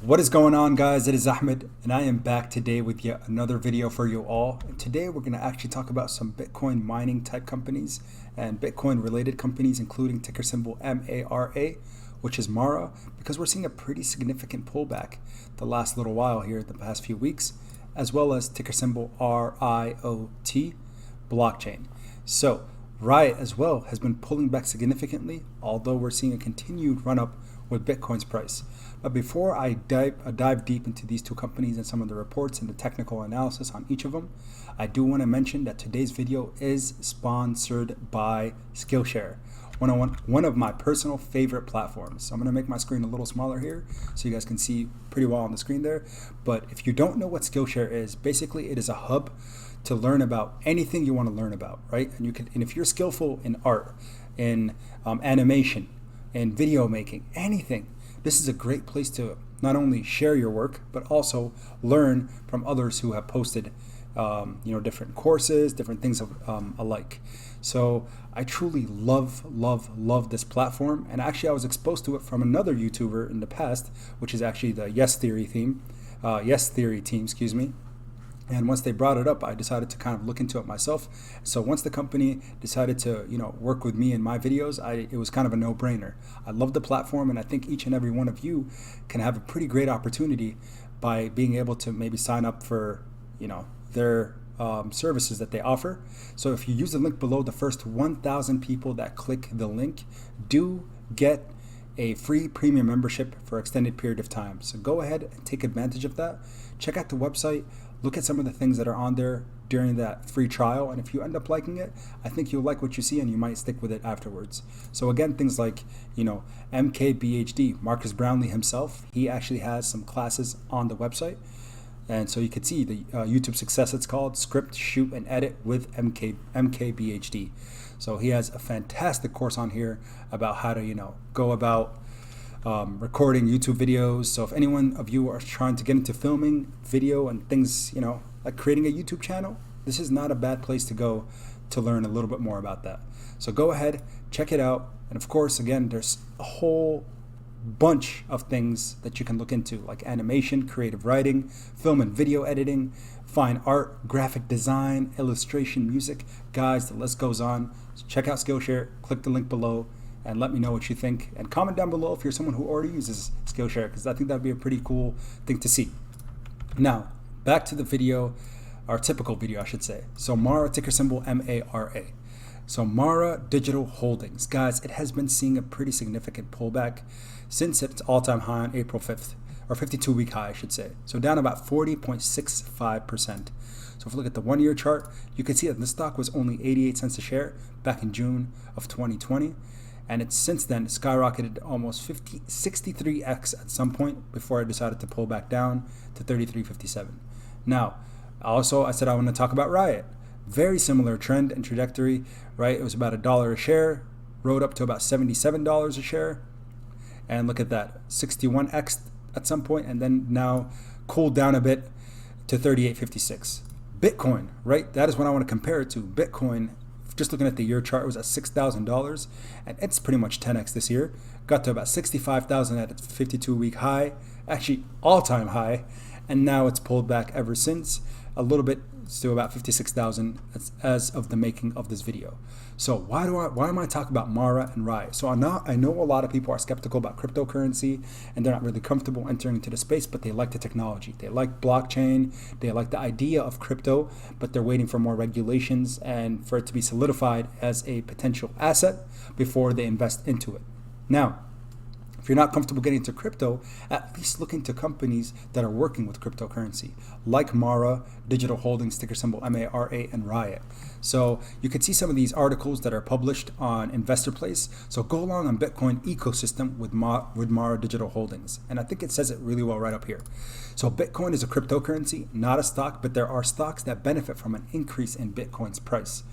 What is going on, guys? It is Ahmed, and I am back today with yet another video for you all. And today we're going to actually talk about some Bitcoin mining type companies and Bitcoin related companies, including ticker symbol MARA, which is MARA, because we're seeing a pretty significant pullback the last little while here, the past few weeks, as well as ticker symbol RIOT, blockchain. So Riot as well has been pulling back significantly, although we're seeing a continued run up with Bitcoin's price. But before I dive deep into these two companies and some of the reports and the technical analysis on each of them, I do want to mention that today's video is sponsored by Skillshare, one of my personal favorite platforms. So I'm going to make my screen a little smaller here so you guys can see pretty well on the screen there. But if you don't know what Skillshare is, basically it is a hub to learn about anything you want to learn about, right? And if you're skillful in art, in animation, in video making, anything, this is a great place to not only share your work, but also learn from others who have posted different courses, different things alike. So I truly love this platform. And actually I was exposed to it from another YouTuber in the past, which is actually the Yes Theory team, excuse me. And once they brought it up, I decided to kind of look into it myself. So once the company decided to, work with me in my videos, it was kind of a no-brainer. I love the platform, and I think each and every one of you can have a pretty great opportunity by being able to maybe sign up for, their services that they offer. So if you use the link below, the first 1,000 people that click the link do get a free premium membership for extended period of time. So go ahead and take advantage of that. Check out the website. Look at some of the things that are on there during that free trial, and if you end up liking it, I think you'll like what you see and you might stick with it afterwards. So again, things like, MKBHD, Marcus Brownlee himself, he actually has some classes on the website. And so you could see the YouTube success, it's called Script, Shoot, and Edit with MKBHD. So he has a fantastic course on here about how to, go about recording YouTube videos. So if anyone of you are trying to get into filming video and things, like creating a YouTube channel, this is not a bad place to go to learn a little bit more about that. So go ahead, check it out. And of course, again, there's a whole bunch of things that you can look into, like animation, creative writing, film and video editing, fine art, graphic design, illustration, music. Guys, the list goes on. So check out Skillshare, click the link below, and let me know what you think. And comment down below if you're someone who already uses Skillshare, because I think that'd be a pretty cool thing to see. Now, back to the video, our typical video, I should say. So MARA, ticker symbol MARA. So MARA Digital Holdings. Guys, it has been seeing a pretty significant pullback since its all-time high on April 5th, or 52-week high, I should say. So down about 40.65%. So if we look at the one-year chart, you can see that the stock was only 88 cents a share back in June of 2020. And it's since then skyrocketed almost 63x at some point before I decided to pull back down to 33.57. Now, also I said I want to talk about Riot. Very similar trend and trajectory, right? It was about $1 a share, rode up to about $77 a share. And look at that, 61x at some point, and then now cooled down a bit to 38.56. Bitcoin, right? That is what I want to compare it to. Bitcoin, just looking at the year chart, was at $6,000, and it's pretty much 10x this year. Got to about 65,000 at its 52-week high, actually all-time high, and now it's pulled back ever since, a little bit to about 56,000 as of the making of this video. So why am I talking about MARA and RIOT? So I know a lot of people are skeptical about cryptocurrency and they're not really comfortable entering into the space, but they like the technology. They like blockchain, they like the idea of crypto, but they're waiting for more regulations and for it to be solidified as a potential asset before they invest into it. Now, if you're not comfortable getting into crypto, at least look into companies that are working with cryptocurrency, like MARA, Digital Holdings, ticker symbol MARA, and RIOT. So you can see some of these articles that are published on Investor Place. So go along on Bitcoin ecosystem with MARA Digital Holdings. And I think it says it really well right up here. So Bitcoin is a cryptocurrency, not a stock, but there are stocks that benefit from an increase in Bitcoin's price.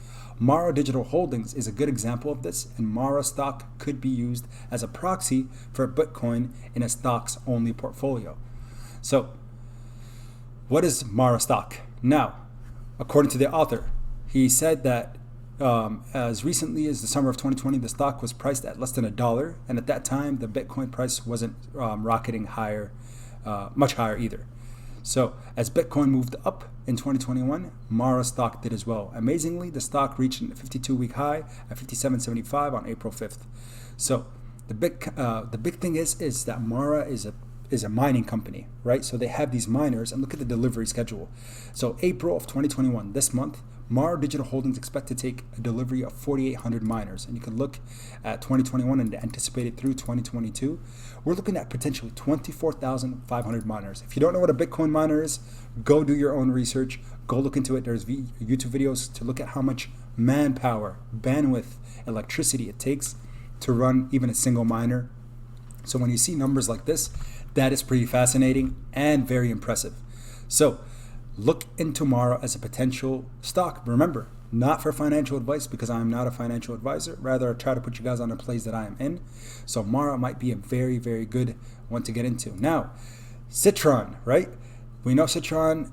MARA Digital Holdings is a good example of this, and MARA stock could be used as a proxy for Bitcoin in a stocks only portfolio. So what is MARA stock? Now, according to the author, he said that as recently as the summer of 2020, the stock was priced at less than $1, and at that time the Bitcoin price wasn't rocketing higher much higher either. So as Bitcoin moved up in 2021, MARA stock did as well. Amazingly, the stock reached a 52-week high at 57.75 on April 5th. So the big thing is that MARA is a mining company, right? So they have these miners, and look at the delivery schedule. So April of 2021, this month, MARA Digital Holdings expect to take a delivery of 4,800 miners. And you can look at 2021 and anticipated through 2022. We're looking at potentially 24,500 miners. If you don't know what a Bitcoin miner is, go do your own research. Go look into it. There's YouTube videos to look at how much manpower, bandwidth, electricity it takes to run even a single miner. So when you see numbers like this, that is pretty fascinating and very impressive. So look into MARA as a potential stock. Remember, not for financial advice, because I am not a financial advisor. Rather, I try to put you guys on a place that I am in. So MARA might be a very, very good one to get into. Now, Citron, right? We know Citron,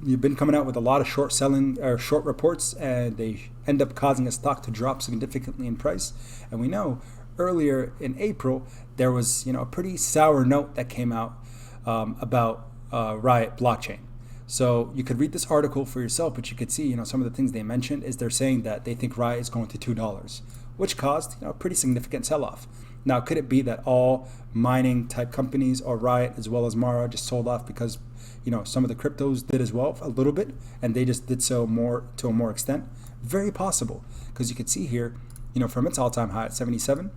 you've been coming out with a lot of short selling or short reports, and they end up causing a stock to drop significantly in price. And we know earlier in April, there was a pretty sour note that came out about RIOT blockchain. So you could read this article for yourself, but you could see some of the things they mentioned is they're saying that they think RIOT is going to $2, which caused a pretty significant sell-off. Now, could it be that all mining type companies or RIOT as well as MARA just sold off because some of the cryptos did as well a little bit, and they just did so to a more extent? Very possible, because you could see here from its all-time high at 77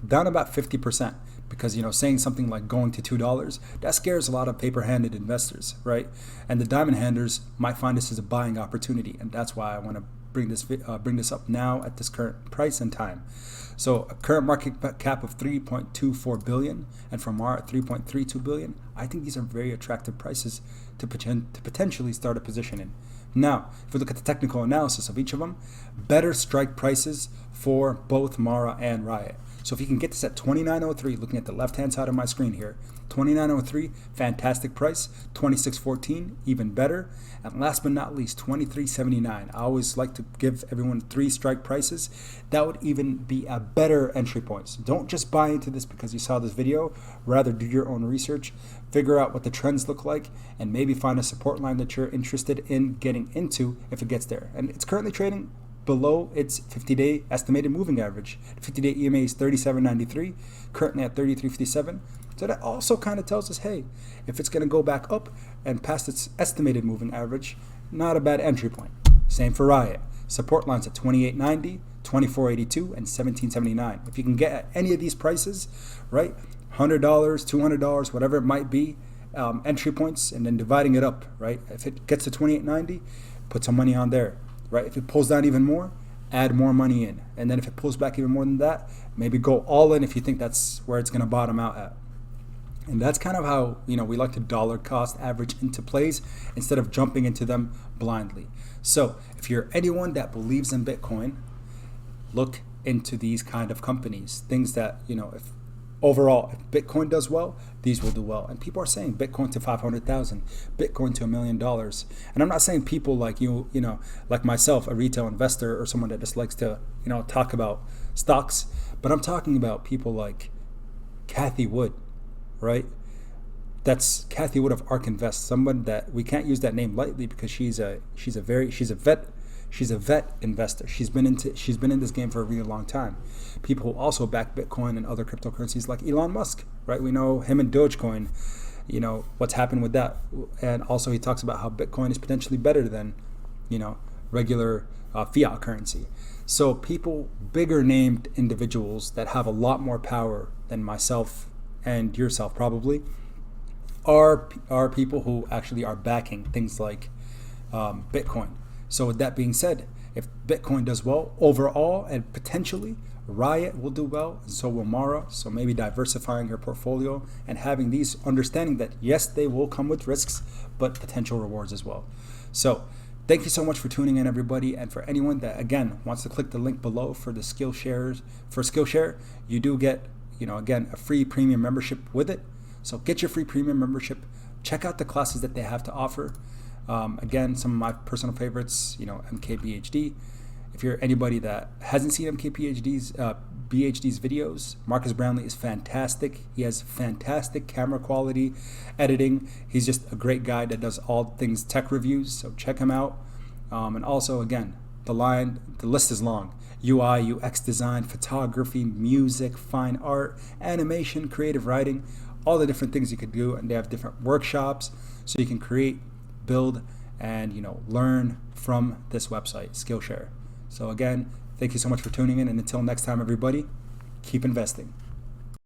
down about 50%, because saying something like going to $2, that scares a lot of paper-handed investors, right? And the diamond handlers might find this as a buying opportunity, and that's why I want to bring this up now at this current price and time. So a current market cap of 3.24 billion, and for MARA at 3.32 billion. I think these are very attractive prices to potentially start a position in. Now, if we look at the technical analysis of each of them, better strike prices for both MARA and RIOT. So if you can get this at 29.03, looking at the left-hand side of my screen here, 29.03, fantastic price. 26.14, even better. And last but not least, 23.79. I always like to give everyone 3 strike prices. That would even be a better entry point. So don't just buy into this because you saw this video. Rather, do your own research, figure out what the trends look like, and maybe find a support line that you're interested in getting into if it gets there. And it's currently trading below its 50-day estimated moving average. The 50-day EMA is 37.93, currently at 33.57. So that also kind of tells us, hey, if it's going to go back up and past its estimated moving average, not a bad entry point. Same for RIOT. Support lines at 28.90, 24.82, and 17.79. If you can get at any of these prices, right, $100, $200, whatever it might be, entry points, and then dividing it up, right? If it gets to 28.90, put some money on there. Right? If it pulls down even more, add more money in. And then if it pulls back even more than that, maybe go all in if you think that's where it's going to bottom out at. And that's kind of how, we like to dollar cost average into plays instead of jumping into them blindly. So if you're anyone that believes in Bitcoin, look into these kind of companies. Things that, if overall, if Bitcoin does well, these will do well. And people are saying Bitcoin to 500,000, Bitcoin to $1 million. And I'm not saying people like like myself, a retail investor or someone that just likes to, talk about stocks, but I'm talking about people like Kathy Wood, right? That's Kathy Wood of ARK Invest, someone that we can't use that name lightly because she's a vet investor. She's been in this game for a really long time. People who also back Bitcoin and other cryptocurrencies like Elon Musk, right? We know him and Dogecoin, what's happened with that. And also he talks about how Bitcoin is potentially better than, regular fiat currency. So people, bigger named individuals that have a lot more power than myself and yourself probably, are people who actually are backing things like Bitcoin. So with that being said, if Bitcoin does well overall, and potentially RIOT will do well, and so will MARA. So maybe diversifying your portfolio and having these, understanding that yes, they will come with risks, but potential rewards as well. So thank you so much for tuning in, everybody. And for anyone that, again, wants to click the link below for the Skillshare, you do get, again, a free premium membership with it. So get your free premium membership. Check out the classes that they have to offer. Again, some of my personal favorites, MKBHD if you're anybody that hasn't seen BHD's videos, Marcus Brownlee is fantastic. He has fantastic camera quality, editing. He's just a great guy that does all things tech reviews, so check him out. And also, again, the list is long. UI, UX design, photography, music, fine art, animation, creative writing, all the different things you could do. And they have different workshops so you can create, build, and learn from this website, Skillshare. So again, thank you so much for tuning in, and until next time, everybody, keep investing.